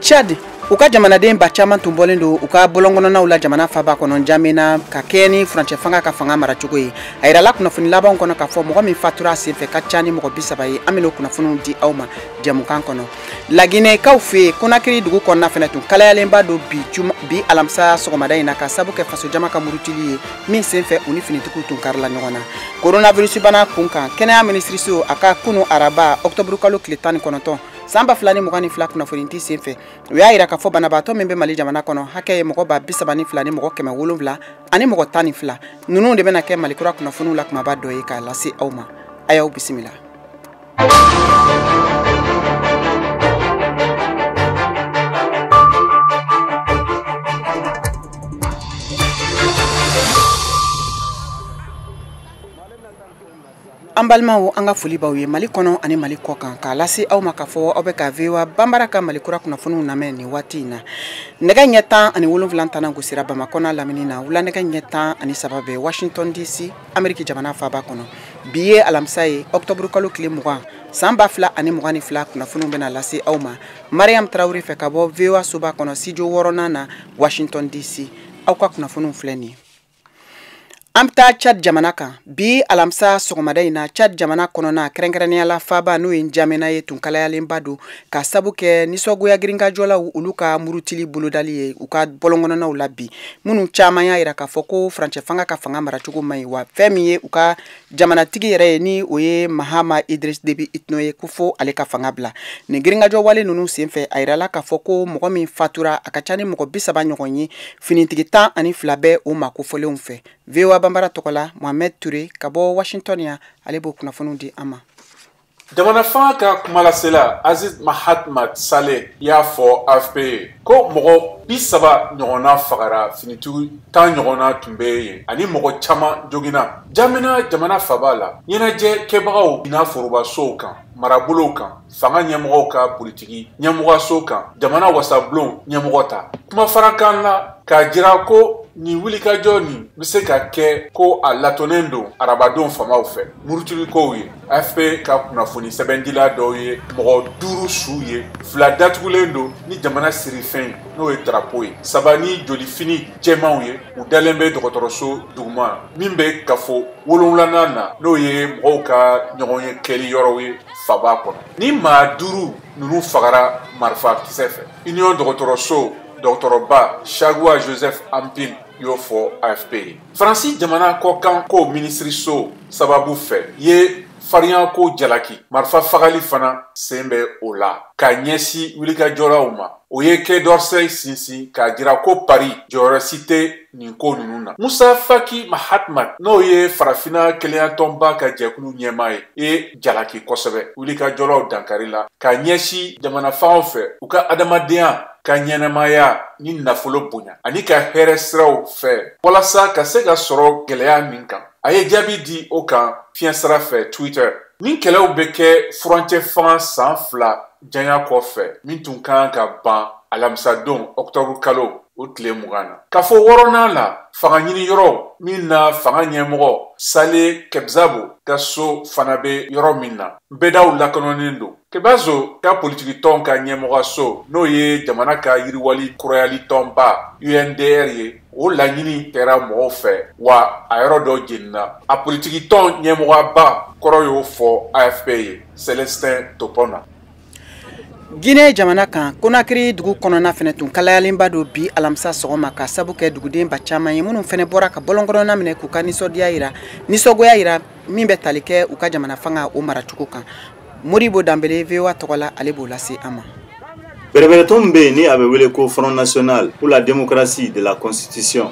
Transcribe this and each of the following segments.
Chad uka jamanaden ba caman tun bɔlen do uka bolongonaw la jamana faba kɔnɔ jamena ka kɛ ni furancɛ fanga ka fanga mara cogo ye a yira la kunnafoni laban kɔnɔ ka fɔ mɔgɔ min fatura senfɛ ka ca ni mɔgɔ 30 ye an bɛ kunnafoniw di aw ma jamukan kɔnɔ Laginɛkaw fɛ Konakiri dugu kɔnɔna fɛnɛ tun kalayalenba do bi alamisa sɔgɔmada in na ka sabu kɛ faso jama ka murutili ye min senfɛ u ni finitigiw tun karila ɲɔgɔn na coronavirus bana kunkan kɛnɛya minisiriso a ka kunu araba octobre kalo tile 19 Samba filani mugani fila kunnafoni ti senfɛ u y'a yira ka fɔ banabaatɔ min bɛ Mali jamana kɔnɔ hakɛ ye mɔgɔ ba 32 ni mɔgɔ 170 ani mɔgɔ 12 ninnu de bɛna kɛ Malikura kunnafoniw la kumaba dɔ ye k'a lase aw ma a y'aw bisimila. An balimaw an ka foli baw ye Mali kɔnɔ ani Mali kɔ kan k'a lase aw ma ka fɔ aw bɛ ka VOA Bambara ka Malikura kunnafoniw lamɛn nin waati in na nɛgɛ ɲɛ 17 tana gosira Bamakɔ n'a lamini na wula nɛgɛ ɲɛ 13 bɛ Washington DC Ameriki jamana faba kɔnɔ bi ye alamisa ye octobre kalo tile 20 san 2022 kunnafoniw bɛna lase aw ma Mariam Traoré fɛ ka bɔ VOA soba kɔnɔ studio 6 na Washington DC aw ka kunnafoniw filɛ nin ye. Amta Chad jamana kan bi alamsa sɔgɔmada in na Chad jamana kɔnɔna kɛrɛnkɛrɛnnenya la faba n'o ye jamana ye tun kalayalenba do ka sabu kɛ nisɔgoya girinkajɔlaw olu ka murutili bolodali ye u ka bɔlɔngɔnɔnaw la bi minnu caman y'a yira k'a fɔ ko furancɛ fanga ka fanga maracogo man ɲi wa fɛn min ye u ka jamanatigi yɛrɛ ye ni o ye Mahama Idris Deby Itno ye ko fo ale ka fanga bila nin girinkajɔ wale ninnu senfɛ a yirala k'a fɔ ko mɔgɔ min fatura a ka ca ni mɔgɔ 30 ɲɔgɔn ye finitigi 12 bɛ o ma kofɔlenw fɛ VOA Bambara tɔgɔla Mohamed Touré ka bɔ Washington ya ale b'o kunnafoniw di an ma. Jamana fanga ka kumalasela Aziz Mahamat Saleh y'a fɔ AFP ko mɔgɔ 30 ɲɔgɔnna fagara finitigiw 10 ɲɔgɔnna tun bɛ yen ani mɔgɔ caman jogina jamana faba la ɲɛnajɛ kɛbagaw bina forobasow kan marabolow kan fanga ɲɛmɔgɔw ka politiki ɲɛmɔgɔso kan jamana wasablon ɲɛmɔgɔ ta kuma farakan la k'a jira ko ni wulikajɔ nin bɛ se ka kɛ ko a latonnen don arabadenw famaw fɛ murutilikow ye AFP ka kunnafoni sɛbɛndila dɔw ye mɔgɔ 5 su ye 2 datugulen don ni jamana sirifɛn n'o ye drapeau ye 3 ni jolifini jɛmanw ye u dalen bɛ dɔgɔtɔrɔso duguma min bɛ kafo 7nan na n'o ye mɔgɔw ka ɲɔgɔn ye kɛli yɔrɔw ye faba kɔnɔ ni maa 5 ninnu fagara marifa kisɛ fɛ Union dɔgɔtɔrɔso dɔgɔtɔrɔba Chagua Joseph Ampil y'o fɔ AFP ye. Faransi jamana kɔkan ko minisiriso sababu fɛ ye farinya ko jalaki marifa fagali fana sen bɛ o la ka ɲɛsi wulikajɔlaw ma o ye Quai d'Orsay sinsin k'a jira ko Paris jɔyɔrɔ si tɛ nin ko ninnu na. Musa Faki Mahamat n'o ye farafina keleyatɔnba ka jɛkulu ɲɛmaa ye jalaki kosɛbɛ wulikajɔlaw dankari la ka ɲɛsi jamana fanw fɛ u ka adamadenya ka ɲɛnamaya ni nafolo bonya ani ka hɛrɛ siraw fɛ walasa ka se ka sɔrɔ gɛlɛya min kan a ye jaabi di o kan fiɲɛ sira fɛ Twitter ni kɛlɛw bɛ kɛ furancɛ fanga san 2 janya kɔfɛ min tun kan ka ban alamisadon octobre kalo o tile 20 na ka fɔ 6nan la fanga ɲini yɔrɔ min na fanga ɲɛmɔgɔ Saleh Kebzabo ka so fana bɛ yɔrɔ min na bɛdaw lakɔnɔnen don Kebazo ka politiki tɔn ka ɲɛmɔgɔso n'o ye jamana ka yiriwali kurayali tɔnba UNDR ye o laɲini kɛra mɔgɔw fɛ wa a yɔrɔ dɔ jenina a politiki tɔn ɲɛmɔgɔba kɔrɔ y'o fɔ AFP ye Celestin Topona. Guinée jamana kan Konakiri dugu kɔnɔna fɛnɛ tun kalayalenba do bi alamisa sɔgɔma ka sabu kɛ duguden ba caman ye minnu fɛnɛ bɔra ka bɔlɔngɔnɔna minɛ k'u ka nisɔgoya yira min bɛ tali kɛ u ka jamana fanga o maracogo kan Moribo Dambele VOA tɔgɔla ale b'o lase an ma. Bɛrɛbɛrɛtɔn bɛ yen ni a bɛ wele ko Front National pour la démocratie de la Constitution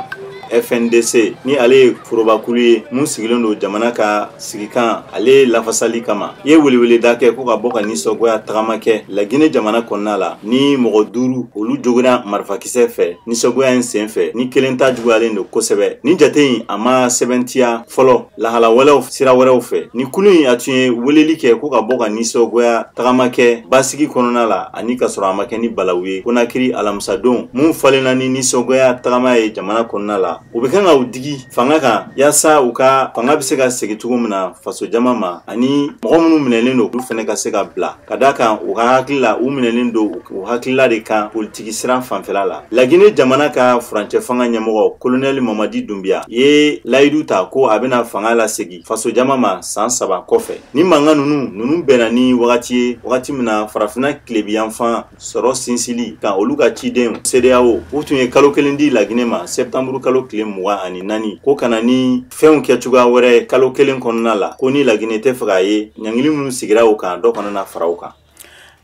FNDC ni ale ye forobakulu ye mun sigilen don jamana ka sigikan ale lafasali kama ye welewele da kɛ ko ka bɔ ka nisɔgoya tagama kɛ Laginɛ jamana kɔnɔna la ni mɔgɔ 5 olu jogina marifakisɛ fɛ nisɔgoya in sen fɛ ni kelen ta juguyalen don kosɛbɛ ni jate in a ma sɛbɛntiya fɔlɔ lahala wɛrɛw sira wɛrɛw fɛ ni kulu in a tun ye weleli kɛ ko ka bɔ ka nisɔgoya tagama kɛ basigi kɔnɔna la ani ka sɔrɔ a ma kɛ ni balawu ye Konakiri alamisadon mun falenna ni nisɔgoya tagama ye jamana kɔnɔna la u bɛ kan ka u digi fanga kan yaasa u ka fanga bɛ se ka segin cogo min na faso jama ma ani mɔgɔ minnu minɛlen don olu fana ka se ka bila ka d'a kan u ka hakili la u minɛlen don u hakilila de kan politiki siran fanfɛla la. Laginɛ jamana ka furancɛ fanga ɲɛmɔgɔ Colonel Mamadi Doumbia ye layidu ta ko a bɛna fanga la segin faso jama ma san 3 kɔfɛ. Ni mankan ninnu bɛnna ni wagati ye wagati min na farafinna tilebiyanfan sɔrɔ sinsili kan olu ka ciden CEDEAO u tun ye kalo 1 di Laginɛ ma septembre kalo 24 ko kana ni fɛnw kɛ cogoya wɛrɛ kalo 1 kɔnɔna la ko ni Laginɛ tɛ fɛ k'a ye ɲangili minnu sigira o kan dɔ kana fara o kan.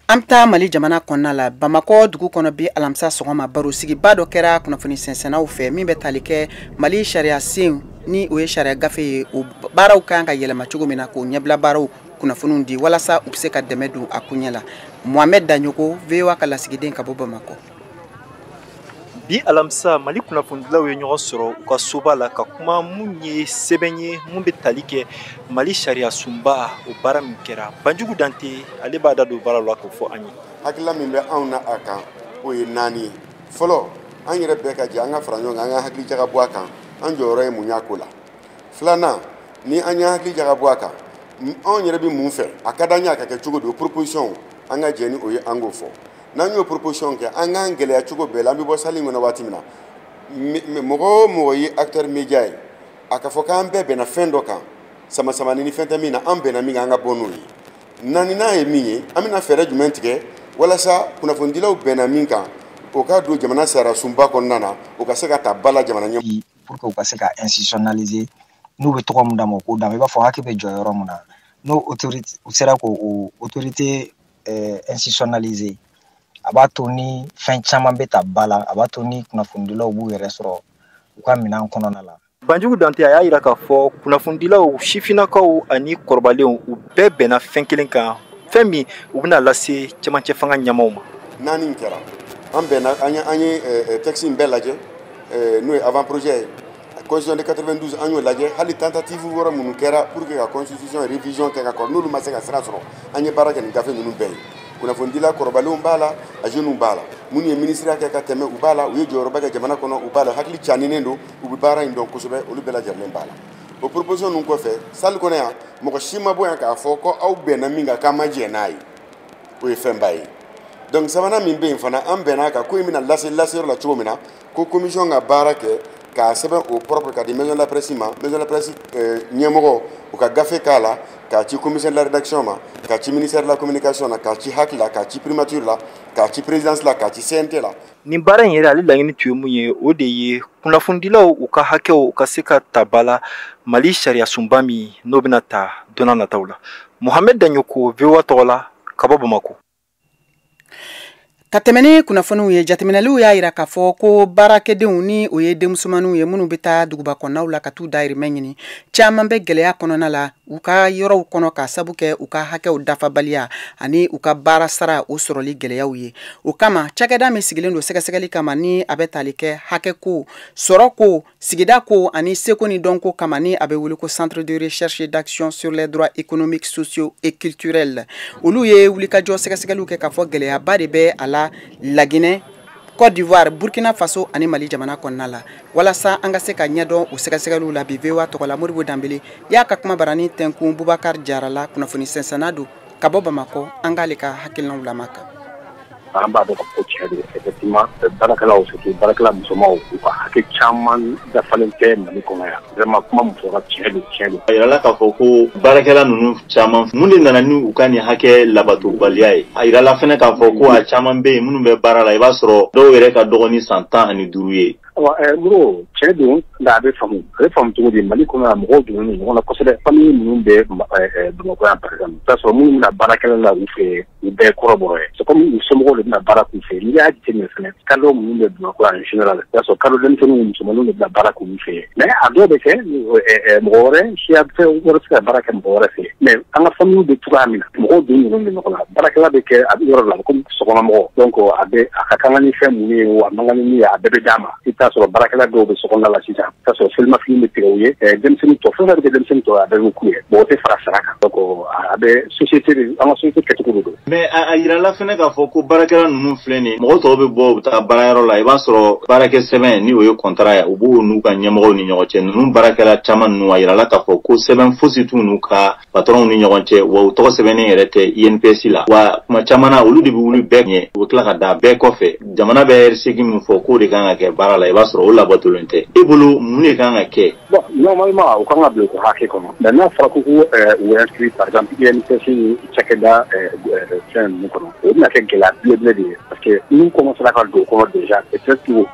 An taa Mali jamana kɔnɔna la Bamakɔ dugu kɔnɔ bi alamisa sɔgɔma baro sigiba dɔ kɛra kunnafoni sɛnsɛnnaw fɛ min bɛ tali kɛ Mali sariya sen ni o ye sariya gafe ye o baaraw kan ka yɛlɛma cogo min na k'o ɲɛbila baaraw kunnafoniw di walasa u bɛ se ka dɛmɛ don a kuɲɛ la. Mohamed Daɲoko VOA ka lasigiden ka bɔ Bamakɔ. Bi alamisa Mali kunnafonidilaw ye ɲɔgɔn sɔrɔ u ka soba la ka kuma mun ye sɛbɛn ye mun bɛ tali kɛ Mali sariya sunba o baara min kɛra. Banjugu Dante ale b'a da don baara la k'o fɔ an ye. Hakilila min bɛ anw na a kan o ye 4 ye. Fɔlɔ an yɛrɛ bɛɛ ka jɛ an ka fara ɲɔgɔn kan an ka hakili jaga bɔ a kan an jɔyɔrɔ ye mun y'a ko la. Filanan ni an y'a hakili jaga bɔ a kan anw yɛrɛ bɛ mun fɛ a ka d'an ye a ka kɛ cogo di o proposition an ka jɛ ni o ye an k'o fɔ. N'an y'o proposition kɛ an k'an gɛlɛya cogo bɛɛ la an bɛ bɔ sali kɔnɔ waati min na mɔgɔ o mɔgɔ ye acteur média ye a ka fɔ k'an bɛɛ bɛnna fɛn dɔ kan sama-samani ni fɛn tɛ min na an bɛnna min kan an ka bɔ n'o ye. Naaninan ye min ye an bɛna fɛɛrɛ jumɛn tigɛ walasa kunnafonidilaw bɛnna min kan o ka don jamana sariya sunba kɔnɔna na o ka se ka ta ba la jamana ɲɛmɔgɔ pour que u ka se ka institutionnaliser n'u bɛ tɔgɔ min d'a ma k'o d'a ma i b'a fɔ hakɛ bɛ jɔ yɔrɔ min na n'o autorité u sera k'o autorité institutionnaliser a b'a to ni fɛn caman bɛ ta ba la a b'a to ni kunnafonidilaw b'u yɛrɛ sɔrɔ u ka minɛn kɔnɔna la. Banjugu Dante a y'a jira k'a fɔ kunnafonidilaw sifinnakaw ani kɔrɔbalenw u bɛɛ bɛnna fɛn kelen kan fɛn min u bɛna lase cɛmancɛ fanga ɲɛmaaw ma. 4 kɛra an bɛnna an ye texte in bɛɛ lajɛ n'o ye avant projet ye constitution de 92 an y'o lajɛ hali tentative wɛrɛ minnu kɛra pour que ka constitution révision kɛ ka kɔrɔ n'olu ma se ka sira sɔrɔ an ye baara kɛ nin gafe ninnu bɛɛ ye. Kunnafonidila kɔrɔbalenw b'a la a jeunes b'a la minnu ye ministère kɛ ka tɛmɛ u b'a la u ye jɔyɔrɔba kɛ jamana kɔnɔ u b'a la hakili caninen don u bɛ baara in dɔn kosɛbɛ olu bɛɛ lajɛlen b'a la. O proposition ninnu kɔfɛ salle kɔnɔ yan mɔgɔ si ma bɔ yan k'a fɔ ko aw bɛnna min kan k'an ma jɛ n'a ye o ye fɛnba ye. Donc sabanan min bɛ yen fana an bɛnna kan ko in bɛna lase yɔrɔ la cogo min na ko commission ka baara kɛ k'a sɛbɛn o propre ka di maison de la presse ma maison de la presse ɲɛmɔgɔ u ka gafe k'a la k'a ci commissaire de la rédaction ma k'a ci ministère de la communication na k'a ci HAC la k'a ci primature la k'a ci présidence la k'a ci CNT la. Nin baara in yɛrɛ ale laɲini tun ye mun ye o de ye kunnafonidilaw u ka hakɛw u ka se ka ta ba la Mali sariya sunba min n'o bɛna ta don n'a nataw la. Mohamed Daɲoko VOA tɔgɔ la ka bɔ Bamakɔ. Ka tɛmɛ ni kunnafoniw ye jateminɛliw y'a jira k'a fɔ ko baarakɛdenw ni o ye denmusomaninw ye minnu bɛ taa duguba kɔnɔnaw la ka t'u dahirimɛ ɲini caman bɛ gɛlɛya kɔnɔna la u ka yɔrɔw kɔnɔ ka sabu kɛ u ka hakɛw dafabaliya ani u ka baara sara o sɔrɔli gɛlɛyaw ye. O kama cakɛda min sigilen don sɛgɛsɛgɛli kama ni a bɛ tali kɛ hakɛ ko sɔrɔ ko sigida ko ani seko ni dɔnko kama ni a bɛ wele ko centre de recherche d'action sur les droits économiques sociaux et culturels olu ye wulikajɔ sɛgɛsɛgɛliw kɛ k'a fɔ gɛlɛyaba de bɛ a la Laginɛ, Côte d'Ivoire, Burkina Faso ani Mali jamana kɔnɔna la walasa an ka se ka ɲɛdɔn o sɛgɛsɛgɛliw la bi VOA tɔgɔ la Moribo Danbele y'a ka kuma barani tɛnkun Bubakar Jarala kunnafoni sɛnsɛnna don ka bɔ Bamakɔ an k'ale ka hakilinaw lamɛn kan. An b'a dɔn ka fɔ tiɲɛ don effectivement baarakɛlaw surtout baarakɛla musomanw u ka hakɛ caman dafalen tɛ Mali kɔnɔ yan vraiment kuma min fɔra tiɲɛ don. A yirala k'a fɔ ko baarakɛla ninnu caman mun de nana ni u ka nin hakɛ labatobaliya ye a yirala fɛnɛ k'a fɔ ko a caman bɛ yen minnu bɛ baara la i b'a sɔrɔ dɔw yɛrɛ ka dɔgɔ ni san 15 ye. Moro tiɲɛ don nka a bɛ faamu cogo di Mali kɔnɔ yan mɔgɔw donnen ɲɔgɔn na kosɛbɛ famille minnu bɛ Bamakɔ yan par exemple i b'a sɔrɔ minnu bɛna baarakɛla la u fɛ u bɛɛ kɔrɔbɔrɔ ye c'est comme u somɔgɔw de bɛna baara k'u fɛ n'i y'a jateminɛ fɛnɛ cadre minnu bɛ Bamakɔ yan en général i b'a sɔrɔ cadre denmisɛnninw musomaninw de bɛna baara k'u fɛ mais a dɔw bɛ kɛ mɔgɔ wɛrɛ siya fɛ u wɛrɛ bɛ se ka baara kɛ mɔgɔ wɛrɛ fɛ mais an ka famille bɛ cogoya min na mɔgɔw don ɲɔgɔn bɛ ɲɔgɔn na baarakɛla bɛ kɛ a bɛ yɔrɔ la comme sokɔnɔmɔgɔ donc a ka kan ni fɛn minnu ye o a man kan ni min ye a bɛɛ bɛ d'a ma i t'a sur barakala do be sokona la sisa ta so filma film tiroye dem sen to fo de dem sen to a be ku bo te fara saraka donc abe société en société catégorie do mais a yira la fene ka fo ko barakala nunu fleni mo to be bo ta barayaro la iba soro barake seben ni o yo contrat ya ubu nu ka nyamo ni nyoche nunu barakala chaman nu yira la ka fo ko seben fosi tu nu ka patron ni nyoche wo to seben ni rete INPC la wa ma chamana ulu de bulu benye o kla ka da be ko fe jamana be RCG mu fo ko de kan ke barala iba soro o la batulente e bulu mune kan ke bon normalement o kan ablo ko hakke ko maintenant fra ko ou inscrit par exemple INPC chekeda sen mu ko o na ke la blé parce que nous commençons à do ko déjà et c'est tout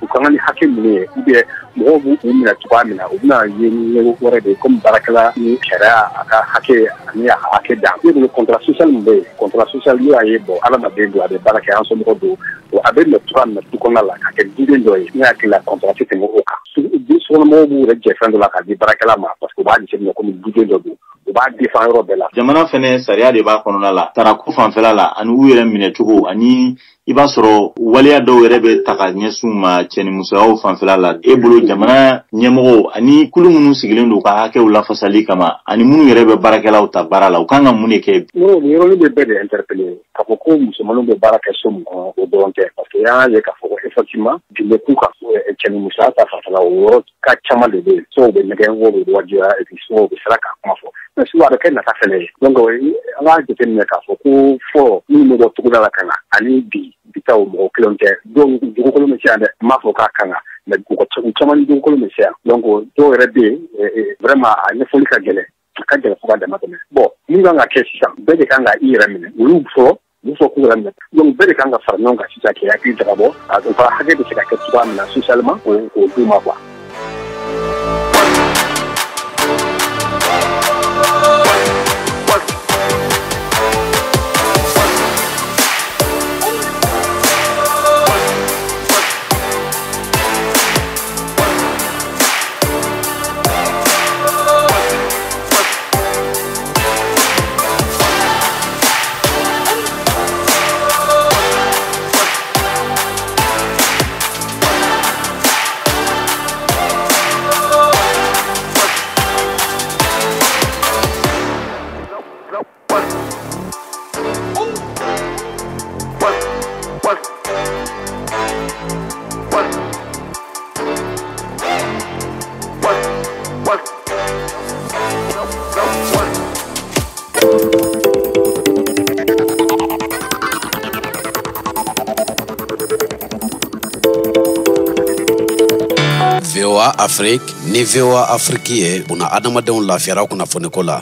o kan ni hakke mune ibe mo bu mina tuba mina o na yeni ne ko rede comme barakala ni shara aka hakke ni hakke da le contrat social mbe contrat social yo aye bo ala na be do ade baraka en so mo do o abe le tuba na tu ko na la ka dide do ni aka la contrat c'était mo oka so mo bu re je fendo la ka di barakala ma parce que ba di se ko dide do o ba défendre bela jamana fene sariya de ba kono la tara ku fan fela la ani u yere mine tugo ani iba soro waliya do yere be taka nyesu ma cheni musawo fan fela la e bolo jamana nyemo ani kulu munu sigilen do ka hake ula fasali kama ani munu yere be barakela o ta barala o kanga munu ke no yero be be interpeller ka ko muso malo be baraka som o donte parce que ya ye ka fo effectivement di le kuka cheni musa ta fasala o ka chama de so be negen wo be wajia e so be sala ka kuma fo mais si wada ken na ta fele donc ala de ken ka fo ko ni mo do tukuda la kana ani bi bitaw mo klonte donc du ko me cia de ma fo ka kana mais ko chaman du ko me cia donc do rebe vraiment ne fo ka gele ka gele fo da ma bon ni nga kesi sam be de kanga ira mine ulu fo du fo ko ramne donc be de kanga far non ga sisa ke ya ki drabo a do fa hage de ka ke tuba na socialement o du ma quoi VOA Afrique ni VOA Afrique una adamadenw lafiyara kunnafoni ko la.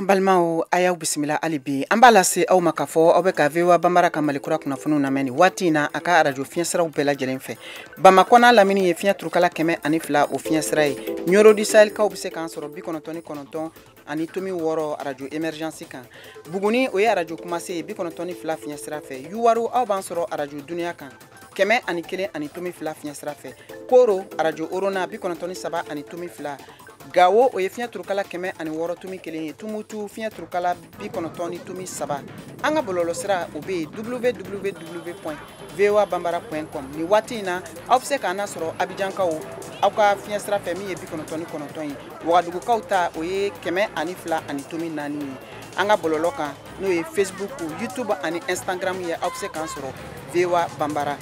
Balmao ayaw bismillah alibi ambala se aw makafo aw be ka VOA Bambara ka malikura kunnafoni na meni watina aka radio fiensraw bela jelenfe bamakona lamini ye fien trukala keme ani fla o fiensray nyoro di sahel ka obse kan soro bi konontoni kononton ani tomi woro radio emergency kan buguni o ya radio kumase bi konontoni fla fiensra fe yuwaru aw ban soro radio dunia kan keme ani kele ani tomi fla fiensra fe koro radio orona bi konontoni saba ani tomi fla gawo o ye fiɲɛ turukala kɛmɛ ani wɔɔrɔ tumi kelen ye tumutu fiɲɛ turukala bi kɔnɔntɔn tumi saba an ka bɔlɔlɔ sira o be www.voabambara.com ni waati in na aw bɛ se k'an sɔrɔ Abijankaw aw ka fiɲɛ sira fɛ min ye 99 ye Wagadugukaw ta o ye 102 ani tumi 4 ye an ka bɔlɔlɔ kan n'o ye Facebook YouTube ani Instagram ye aw bɛ se k'an sɔrɔ VOA Bambara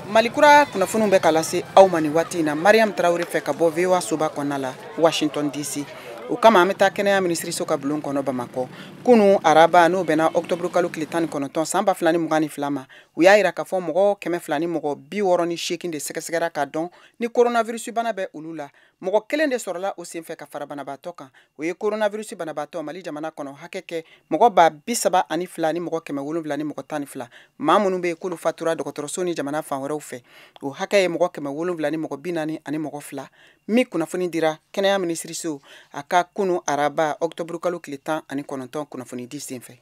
Malikura kunnafoniw bɛ ka lase aw ma ni waati in na Mariam Traoré fɛ ka bɔ VOA soba kɔnɔna la Washington DC o kama an bɛ taa kɛnɛya minisiriso ka bulon kɔnɔ Bamakɔ kunu araba n'o bɛnna octobre kalo tile 19 san 2022 ma u y'a yira k'a fɔ mɔgɔ 200 ni mɔgɔ 68 de sɛgɛsɛgɛra k'a dɔn ni coronavirus bana bɛ olu la mɔgɔ kelen de sɔrɔla o senfɛ ka fara banabaatɔ kan o ye coronavirus banabaatɔ Mali jamana kɔnɔ hakɛ kɛ mɔgɔ 32 ni mɔgɔ 7 ni mɔgɔ 12 maa minnu bɛ k'olu fatura dɔgɔtɔrɔso ni jamana fan wɛrɛw fɛ o hakɛ ye mɔgɔ 7 ni mɔgɔ 40 ani mɔgɔ 2 min kunnafoni dira kɛnɛya minisiriso a ka kunu araba octobre kalo tile 19 kunnafoni di senfɛ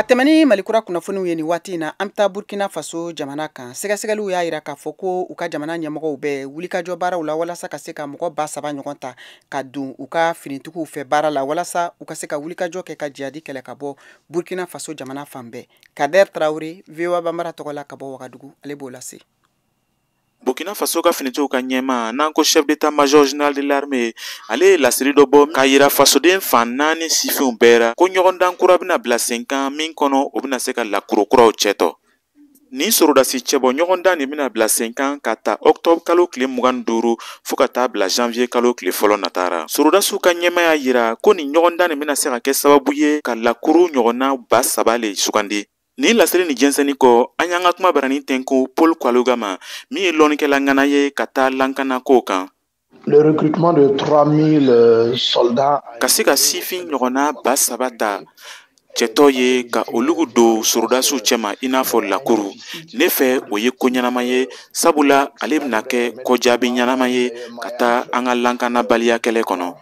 ka tɛmɛni malikura kunnafoniw ye ni waati na an bɛ Burkina Faso jamana kan sɛgɛsɛgɛliw y'a yira k'a fɔ ko u ka jamana ɲɛmɔgɔw bɛ wulikajɔ baaraw la walasa ka se ka mɔgɔ 3,000 ɲɔgɔn ta ka don u ka finitigiw fɛ baara la walasa u ka se ka wulikajɔ kɛ ka jihadi kɛlɛ ka bɔ Burkina Faso jamana fan bɛɛ. Kader Traoré, VOA Bambara tɔgɔ la ka bɔ Wagadugu, ale b'o lase. Burkina Faso ka finitigiw ka ɲɛma n'an ko chef d'état-major général de l'armée ale ye lasiri dɔ bɔ k'a yira fasoden fan 4 sifinw bɛɛ ra ko ɲɔgɔndan kura bɛna bila sen kan min kɔnɔ o bɛna se ka lakuro kuraw cɛtɔ. Nin sorodasi cɛbɔ ɲɔgɔndan de bɛna bila sen kan ka ta octobre kalo tile 25 fo ka taa bila janvier kalo tile fɔlɔ natara. Sorodasiw ka ɲɛma y'a yira ko nin ɲɔgɔndan de bɛna se ka kɛ sababu ye ka lakuru ɲɔgɔnna 3,000 le sugandi. Ni lasiri ni jɛnsɛnni kɔ an y'an ka kuma barani tɛnko Paul Kwaluga ma min ye lɔnnikɛla ŋana ye ka taa lankana kow kan. Le recrutement de 3000 soldats ka se ka sifin ɲɔgɔnna 3,000 ta cɛtɔ ye ka olugu don sorodasiw cɛma i n'a fɔ lakuru. Ne fɛ o ye ko ɲɛnama ye sabula ale bɛna kɛ kɔjaabi ɲɛnama ye ka taa an ka lankanabaliya kɛlɛ kɔnɔ.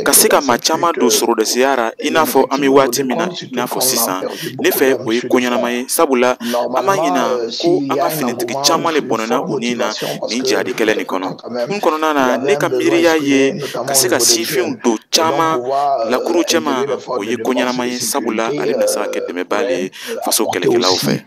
Ka se ka maa caman don sorodasiya ra i n'a fɔ an bɛ waati min na i n'a fɔ sisan ne fɛ o ye ko ɲɛnama ye sabula an b'a ɲina ko an ka finitigi caman le bɔnɛna o nin na nin jihadi kɛlɛ nin kɔnɔ. Kun kɔnɔna na ne ka miiriya ye ka se ka sifinw don caman lakuru cɛma o ye ko ɲɛnama ye sabula ale bɛna se ka kɛ dɛmɛba le faso kɛlɛkɛlaw fɛ.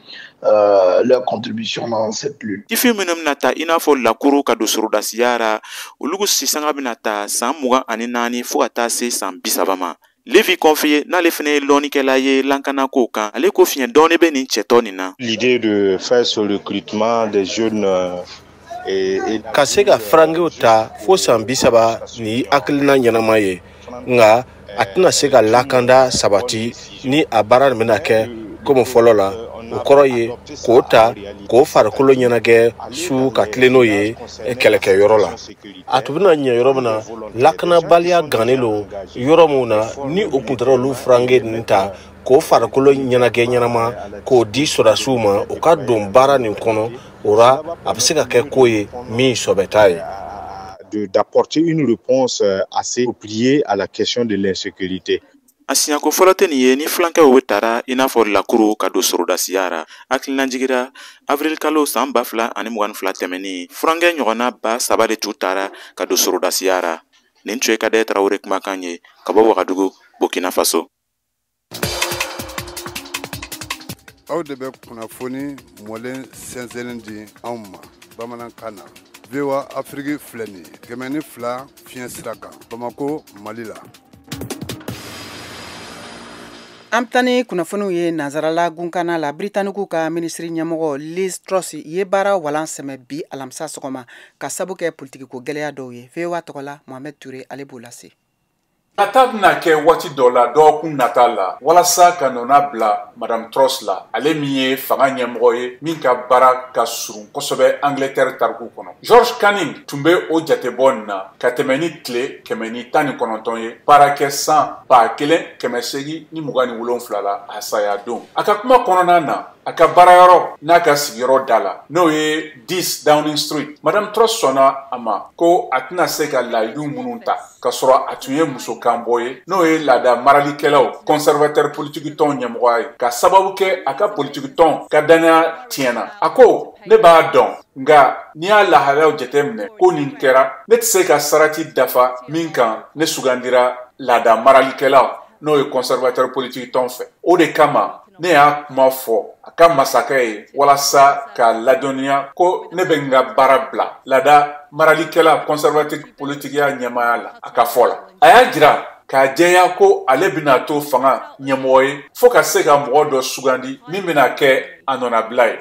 Leur contribution dans cette lutte. Sifin minnu bɛna ta i n'a fɔ lakuru ka don sorodasiya ra olugu sisanga bɛna ta san 24 fo ka taa se san 30 ma. Levi Confié n'ale fana ye lɔnnikɛla ye lankana kow kan ale ko fiɲɛ dɔɔni bɛ nin cɛtɔ nin na. L'idée de faire ce recrutement des jeunes ka se ka farangew ta fo san 30 ni hakilina ɲɛnama ye nka a tɛna se ka lakanda sabati ni a baara bɛna kɛ komi fɔlɔ la. O kɔrɔ ye k'o ta k'o farikolo ɲɛnagɛ su ka tilen n'o ye kɛlɛkɛyɔrɔ la. A tun bɛna ɲɛ yɔrɔ min na lakanabaliya gannen lo yɔrɔ min na ni o tun taara olu furange nin ta k'o farikolo ɲɛnagɛ ɲɛnama k'o di sɔrɔdasiw ma o ka don baara nin kɔnɔ o ra a bɛ se ka kɛ ko ye min sɔbɛ t'a ye. D'apporter une réponse assez appropriée à la question de l'insécurité. A siɲako fɔlɔ tɛ nin ye ni filankɛw bɛ taara i n'a fɔ lakuru ka don sorodasiya ra. Hakilina jigira avril kalo san 2022 tɛmɛni furankɛ ɲɔgɔnna 3,000 de t'u taara ka don sorodasiya ra. Nin tun ye Kader Traoré kumakan ye ka bɔ Wagadugu, Burkina Faso. Aw de bɛ kunnafoni mɔlen sɛnsɛnnin di anw ma bamanankan na. VOA Afrique filɛ nin ye 102 fiɲɛ sira kan Bamako, Mali la. An bɛ taa ni kunnafoniw ye nanzarala gunkana la Britanniques ka minisiri ɲɛmɔgɔ Liz Truss ye baara walan sɛmɛ bi alamisa sɔgɔma ka sabu kɛ politikiko gɛlɛya dɔw ye. VOA tɔgɔ la Mohamed Touré ale b'o lase. Nata bɛna kɛ waati dɔ la dɔgɔkun nata la walasa ka nɔna bila Madame Truss la ale min ye fanga ɲɛmɔgɔ ye min ka baara ka surun kosɛbɛ Angleterre tariku kɔnɔ. George Canning tun bɛ o jatebɔ nin na ka tɛmɛ ni tile 119 ye baarakɛ san 1827 la a saya don. A ka kuma kɔnɔna na a ka baarayɔrɔ n'a ka sigiyɔrɔ da la n'o ye 10 Downing Street. Madame Truss sɔnna a ma ko a tɛna se ka layidu minnu ta ka sɔrɔ a tun ye muso kanbɔ ye n'o ye laada maralikɛlaw conservateur politique tɔn ɲɛmɔgɔ ye ka sababu kɛ a ka politique tɔn ka danaya tiɲɛna. A ko ne b'a dɔn nka n'i y'a lahalaw jateminɛ ko nin kɛra ne tɛ se ka sarati dafa min kan ne sugandira laada maralikɛlaw n'o ye conservateur politique tɔn fɛ. O de kama ne y'a kuma fɔ a ka masakɛ ye walasa ka ladɔnniya ko ne bɛ n ka baara bila laada maralikɛla conservative politikiya ɲɛmaya la a ka fɔ la. A y'a jira k'a jɛya ko ale bɛna to fanga ɲɛmɔgɔ ye fo ka se ka mɔgɔ dɔ sugandi min bɛna kɛ a nɔnabila ye.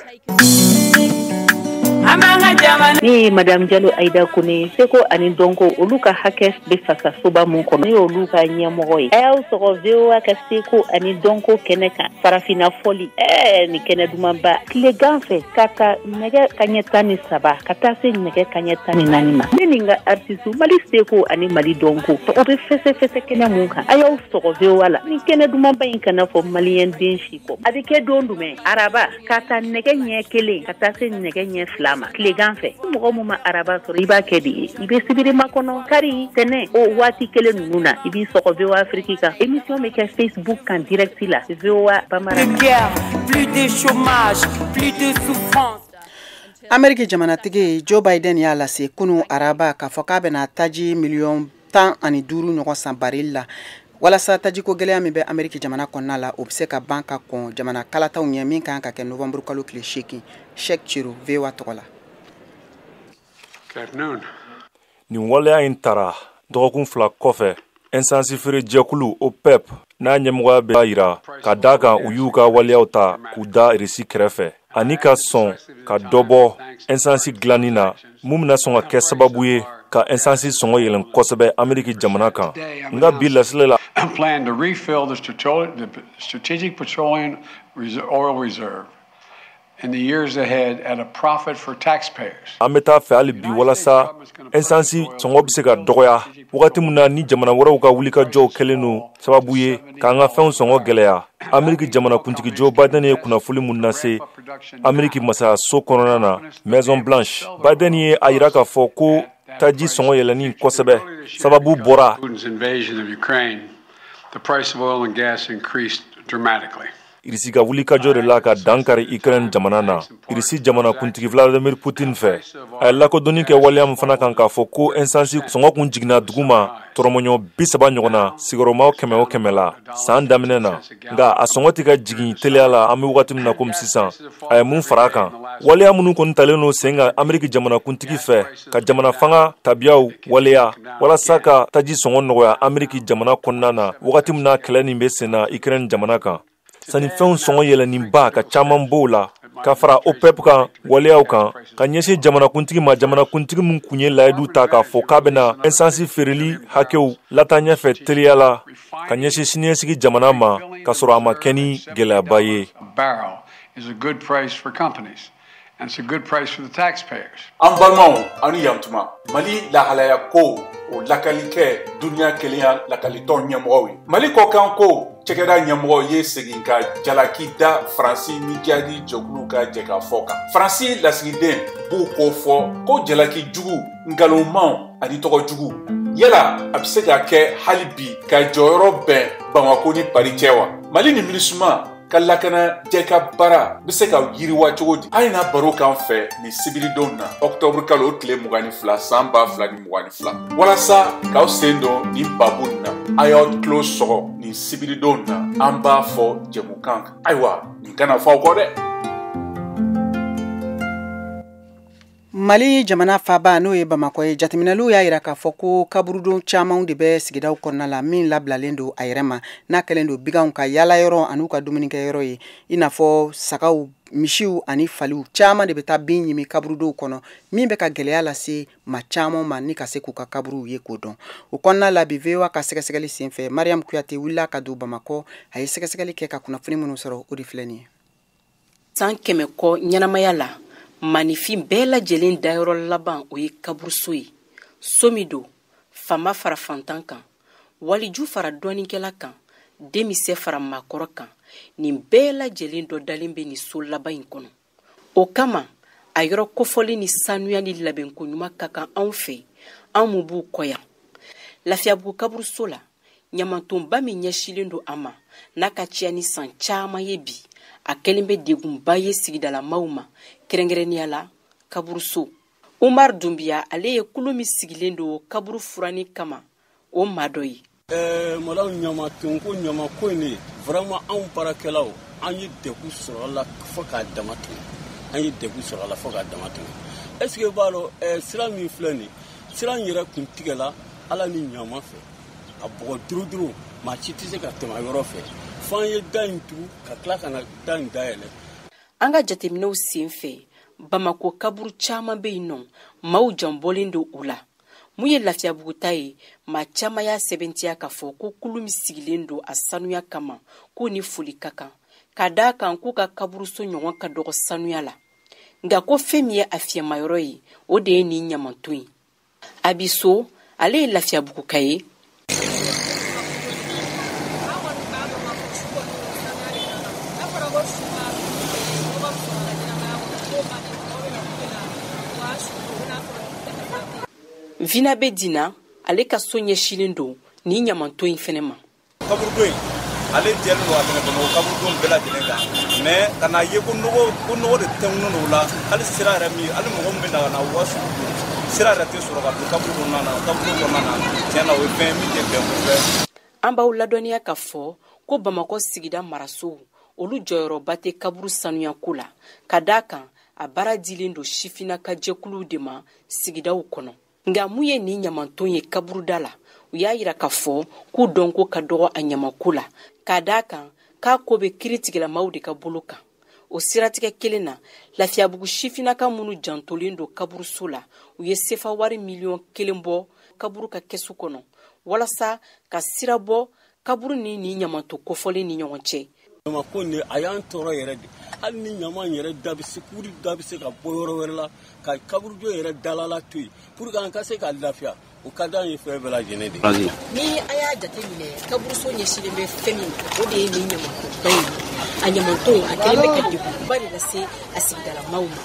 Ni Madame Diallo Aïda Kone seko ani donko olu ka hakɛ bɛ fasa soba mun kɔnɔ ni olu ka ɲɛmɔgɔ ye. A y'aw sɔgɔ VOA ka seko ani donko kɛnɛ kan farafina fɔli ni kɛnɛ dumanba tilegan fɛ ka ta nɛgɛ kaɲɛ 13 ka taa se nɛgɛ kaɲɛ 14 ma. Ne ni n ka artiste Mali seko ani Mali donko o bɛ fɛsɛfɛsɛ kɛnɛ mun kan. A y'aw sɔgɔ VOA la ni kɛnɛ dumanba in kana fɔ maliyɛn den si kɔ. A bɛ kɛ don jumɛn araba ka ta nɛgɛ ɲɛ 1 ka taa se nɛgɛ ɲɛ 2 ma. ma tilegan fɛ mɔgɔ mun ma araba sɔrɔ i b'a kɛ de ye i bɛ sibiri makɔnɔ kari tɛnɛ o waati kelen ninnu na i b'i sɔgɔ VOA Afrique kan émission bɛ kɛ Facebook kan direct la VOA Bambara plus de chômage plus de souffrance. Ameriki jamanatigi Joe Biden y'a lase kunu araba k'a fɔ k'a bɛna taji miliyɔn 15 ɲɔgɔn san baril la walasa tajiko gɛlɛya min bɛ Ameriki jamana kɔnɔna la o bɛ se ka ban ka kɔn jamana kalataw ɲɛ min kan ka kɛ novembre kalo tile 8 Sheikh Chiro VOA tɔgɔ la. Nin waleya in tara dɔgɔkun 2 kɔfɛ essence feere jɛkulu OPEP n'a ɲɛmɔgɔya bɛ yira ka da kan u y'u ka waleyaw ta k'u da Irisi kɛrɛfɛ ani ka sɔn ka dɔbɔ essence dilanni na mun bɛna sɔn ka kɛ sababu ye ka essence sɔngɔ yɛlɛn kosɛbɛ Ameriki jamana kan nga bi lasile la plan to refill the strategic petroleum oil reserve in the years ahead at a profit for taxpayers. An bɛ taa fɛ hali bi walasa essence sɔngɔ bɛ se ka dɔgɔya wagati min na ni jamana wɛrɛw ka wulikajɔw kɛlen no sababu ye k'an ka fɛnw sɔngɔ gɛlɛya Ameriki jamana kuntigi Joe Biden ye kunnafoli mun lase Ameriki masayaso kɔnɔna na Maison Blanche. Biden ye a yira k'a fɔ ko taji sɔngɔ yɛlɛnni kosɛbɛ sababu bɔra The price of oil and gas increased dramatically. Irisi ka wulikajɔ de la ka dankari Ukraine jamana na Irisi jamana kuntigi Vladimir Putin fɛ a ye lakodɔnni kɛ waleya min fana kan k'a fɔ ko essence sɔngɔ kun jiginna duguma tɔrɔmɔɲɔ 30 ɲɔgɔn na sigiyɔrɔma 100 la san daminɛ na nka a sɔngɔ tɛ ka jigin teliya la an bɛ wagati min na komi sisan a ye mun fara a kan waleya minnu kɔni talen no sen kan Ameriki jamana kuntigi fɛ ka jamana fanga tabiyaw waleya walasa ka taji sɔngɔ nɔgɔya Ameriki jamana kɔnɔna na wagati min na kɛlɛ nin bɛ sen na Ukraine jamana kan sani fɛnw sɔngɔ yɛlɛnni ba ka caman b'o la ka fara OPEP kan waleyaw kan ka ɲɛsin jamana kuntigi ma jamana kuntigi min kun ye layidu ta k'a fɔ k'a bɛna essence feereli hakɛw lata ɲɛfɛ teliya la ka ɲɛsin siniɲɛsigi jamana ma ka sɔrɔ a ma kɛ ni gɛlɛyaba ye. And it's a good price for the taxpayers. An balimaw ani yantuma Mali lahalaya ko o lakali kɛ duniya kelenya lakalitɔ ɲɛmɔgɔw ye Mali kɔkan ko cɛkɛda ɲɛmɔgɔ ye segin ka jalaki da Faransi ni jadi jɛkulu ka jɛ ka fɔ kan Faransi lasigiden b'u ko fɔ ko jalaki jugu ngalonmaw ani tɔgɔ jugu yala a bɛ se ka kɛ hali bi ka jɔyɔrɔ bɛn Bamako ni Paris cɛ wa Mali ni MINUSMA ka lakana jɛka baara bɛ se ka yiriwa cogo di a ye na baro kan fɛ ni sibiridon na octobre kalo tile 22 san 2022 walasa k'aw sen don ni babu na a y'aw tulo sɔgɔ ni sibiridon na an b'a fɔ jɛmukan kan ayiwa nin kana fɔ aw kɔ dɛ. Mali jamana faba n'o ye Bamako ye jateminɛliw y'a yira k'a fɔ ko kaburudon camanw de bɛ sigidaw kɔnɔna la min labilalen don a yɛrɛ ma n'a kɛlen don biganw ka yala yɔrɔ an'u ka dumunikɛyɔrɔ ye i n'a fɔ sagaw misiw ani faliw caman de bɛ taa bin ɲimi kaburudow kɔnɔ min bɛ ka gɛlɛya lase ma caman ma ni ka se k'u ka kaburuw ye k'o dɔn o kɔnɔna la bi VOA ka sɛgɛsɛgɛli senfɛ Mariam Kuyate wulila ka don Bamako a ye sɛgɛsɛgɛli kɛ ka kunnafoni minnu sɔrɔ o de filɛ nin ye. San 100 kɔ ɲɛnamaya la manifin bɛɛ lajɛlen dayɔrɔ laban o ye kaburuso ye so min don fama fara fantan kan waliju fara dɔɔnikɛla kan denmisɛn fara maakɔrɔ kan nin bɛɛ lajɛlen dɔ dalen bɛ nin so laban in kɔnɔ o kama a yɔrɔ kofɔli ni sanuya ni labɛnko ɲuman ka kan anw fɛ anw mun b'u kɔ yan Lafiyabugu kaburuso la ɲamantonba min ɲɛsilen don a ma n'a ka ciya ni san caman ye bi a kɛlen bɛ degunba ye sigidalamaw ma kɛrɛnkɛrɛnnenya la kaburuso Umar Dumbiya ale ye kulu min sigilen don kaburu furani kama o maa dɔ ye madame ɲamatonko ɲamako in vraiment anw baarakɛlaw an ye degun sɔrɔ a la fo k'a dama tɛmɛ an ye degun sɔrɔ a la fo k'a dama tɛmɛ est ce que b'a dɔn sira min filɛ nin sira in yɛrɛ kun tigɛla ala ni ɲama fɛ a bɔgɔ duruduru maa si tɛ se ka tɛmɛ a yɔrɔ fɛ fo an ye da in tugu ka tila ka na da in dayɛlɛ. An ka jateminɛw senfɛ Bamako kaburu caman bɛ yen nɔ maaw janbɔlen don u la mun ye Lafiyabugu ta ye maa caman y'a sɛbɛntiya k'a fɔ ko kulu min sigilen don a sanuya kama k'o ni foli ka kan ka d'a kan k'u ka kaburuso ɲɔgɔn ka dɔgɔ sanuya la nka ko fɛn min ye a fiyɛmayɔrɔ ye o de ye nin ɲamanton ye Abiso ale ye Lafiyabugu ka ye. Vina be dina ale ka so ɲɛsilen don ni ɲamanto in fɛnɛ ma. Kaburudo in ale jɛlen don a fɛnɛ kɔnɔ kaburudo bɛɛ lajɛlen kan mais kana ye ko nɔgɔ de tɛŋunen don la hali sira yɛrɛ min hali mɔgɔ min bɛ na ka na wasu sira yɛrɛ tɛ sɔrɔ ka don kaburudo kɔnɔna na tiɲɛna o ye fɛn min tɛ bɛn kosɛbɛ. An b'aw ladɔnniya ka fɔ ko Bamakɔ sigida marasow olu jɔyɔrɔba tɛ kaburu sanuyako la ka d'a kan a baara dilen don sifinaka jɛkuluw de ma sigidaw kɔnɔ. Nga mun ye ni ɲamanton ye kaburuda la u y'a yira ka fɔ k'u dɔnko ka dɔgɔ a ɲamako la ka d'a kan k'a ko bɛ kiiritigɛlamaw de ka bolo kan. O siratigɛ kelen na Lafiyabugu sifinaka minnu jantolen don kaburuso la u ye sefa wari miliyɔn 1 bɔ kaburu ka kɛsu kɔnɔ walasa ka sira bɔ kaburu ni ɲamanto kofɔlen ni ɲɔgɔn cɛ. Ɲamako ni a y'an tɔɔrɔ yɛrɛ de hali ni ɲaman yɛrɛ da bɛ se ka bɔ yɔrɔ wɛrɛ la ka kaburujɔ yɛrɛ dalala to yen pour que an ka se ka lafiya o ka d'an ye fɛn bɛɛ lajɛlen de. Ni a y'a jate minɛ kaburuso ɲɛsilen bɛ fɛn min o de ye ni ɲamantoba ye a ɲamanto a kɛlen bɛ ka degunba de lase a sigidalamaw ma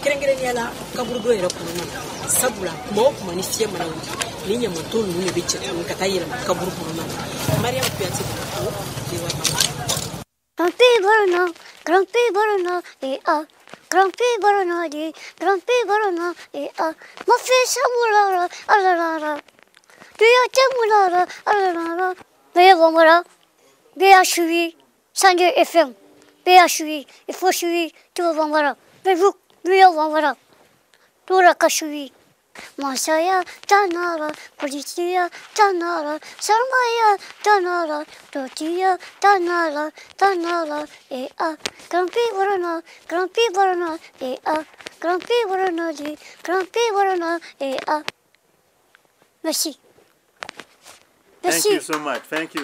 kɛrɛnkɛrɛnnenya la kaburudɔ yɛrɛ kɔnɔna na sabula kuma o kuma ni fiɲɛ mana wuli ni ɲamanto ninnu de bɛ cɛ tuguni ka taa yɛlɛma kaburu kɔnɔna na. Mariam Kuyate ko Grumpy Bruno, Grumpy Bruno, ma fils amoureux, alalala, tu es amoureux, alalala, mais voilà, BHUI, Sandy FM, BHUI, il faut suivre, tu vas voir, mais vous, voilà, tout la cachui. Masaya tanara, policia tanara, sarmaya tanara, totia tanara, et a, Grumpy Bruno, et a, Grumpy Bruno, et a. Merci. Thank you so much. Thank you.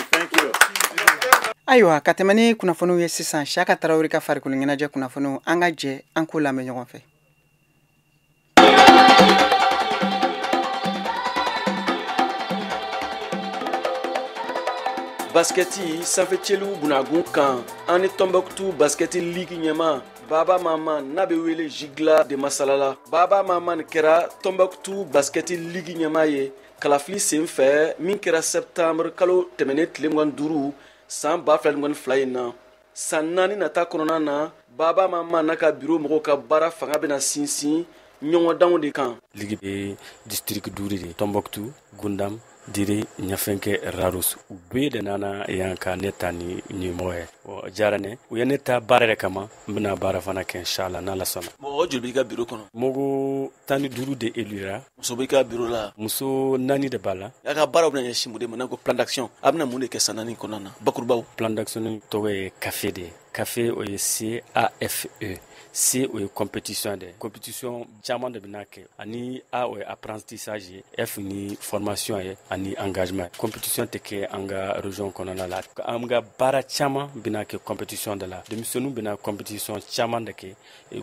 Ayiwa ka tɛmɛ ni kunnafoniw ye sisan Siyaka Tarawele ka farikolo ɲɛnajɛ kunnafoniw an ka jɛ an k'o lamɛn ɲɔgɔn fɛ. Basketi sanfɛcɛliw bunagun kan ani Tombouctou Basketi Ligue ɲɛma Baba Maman n'a bɛ wele Jigla de Masalala. Baba Maman kɛra Tombouctou Basketi Ligue ɲɛma ye kalafili sen fɛ min kɛra septembre kalo tɛmɛnen tile 25 san 2022 in na. San 4 nata kɔnɔna na Baba Maman n'a ka bureau mɔgɔw ka baara fanga bɛna sinsin ɲɔgɔndanw de kan. Ligue bɛ district 5 de Tombouctou, Gundam, Diri, Ɲafɛnkɛ, Rarus u bɛɛ de nana yan ka ne ta ni ɲɛmɔgɔ ye. O diyara ne u ye ne ta baara yɛrɛ kama n bɛna baara fana kɛ inshallah n'Ala sɔnna. Mɔgɔ joli b'i ka bureau kɔnɔ? Mɔgɔ 15 de élira. Muso b'i ka bureau la? Muso 4 de b'a la. Y'a ka baaraw bɛna ɲɛsin mun de ma n'an ko plan d'action a bɛna mun de kɛ san 4 kɔnɔna na bakurubaw? Plan d'action tɔgɔ ye CAFE de ye. CAFE o ye CAFE. C o ye compétition de compétition caman de bɛna kɛ ani A o ye apprentissage ye F ni formation ye ani engagement compétition tɛ kɛ an ka région kɔnɔna la an ka baara caman bɛna kɛ compétition de la denmisɛnninw bɛna compétition caman de kɛ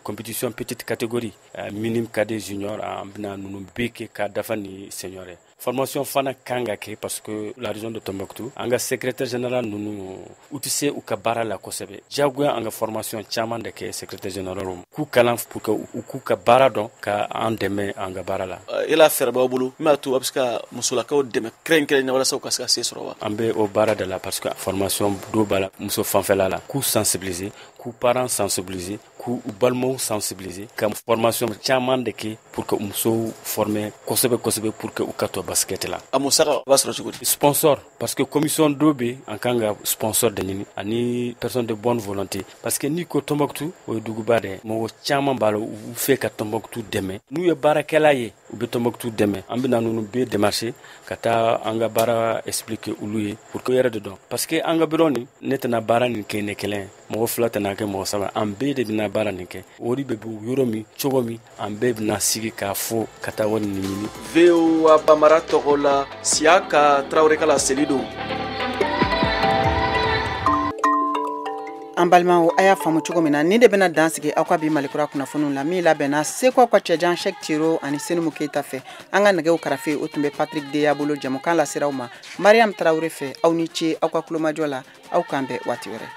compétition petite catégorie minime cadet junior an bɛna ninnu bɛɛ kɛ ka dafa ni senior ye formation fana kan ka kɛ parce que la région de Tombouctou an ka secrétaire général ninnu u tɛ se u ka baara la kosɛbɛ diyagoya an ka formation caman de kɛ secrétaire général k'u kalan pour que u k'u ka baara dɔn ka an dɛmɛ an ka baara la. E la fɛɛrɛ b'aw bolo min b'a to a bɛ se ka musolakaw dɛmɛ kɛrɛnkɛrɛnnen walasa u ka se ka se sɔrɔ wa? An bɛ o baara de la parce que formation dɔ b'a la muso fanfɛla la k'u sensibiliser k'u parents sensibiliser k'u balimaw sensibiliser ka formation caman de kɛ pour que musow former kosɛbɛ pour que u ka to basket la. A musaka b'a sɔrɔ cogo di? Sponsor parce que commission dɔ bɛ an kan ka sponsor de ɲini ani personne de bonne volonté parce que n'i ko Tombouctou o ye duguba de ye mɔgɔ caman b'a la u fɛ ka Tombouctou dɛmɛ n'u ye baarakɛla ye u bɛ Tombouctou dɛmɛ an bɛna ninnu bɛɛ démarcher ka taa an ka baara expliquer olu ye pour que u yɛrɛ de dɔn parce que an ka bureau nin ne tɛna baara nin kɛ ne kelen mɔgɔ 2 tɛna kɛ mɔgɔ 3 an bɛɛ de bɛna baara nin kɛ o de bɛ bɔ yɔrɔ min cogo min an bɛɛ bɛna sigi k'a fɔ ka taa wari nin ɲini. VOA Bambara tɔgɔ la Siyaka Tarawele kala seli don. An balimaw a y'a faamu cogo min na ni de bɛna dan sigi aw ka bi Malikura kunnafoniw la min labɛnna Seko ka cɛjan Cheick Tiro ani Senumu Keita fɛ an ka nɛgɛw karafe o tun bɛ Patrick Deya bolo jamukan laseraw ma Mariam Tarawele fɛ aw ni ce aw ka kulomajɔ la aw kan bɛn waati wɛrɛ.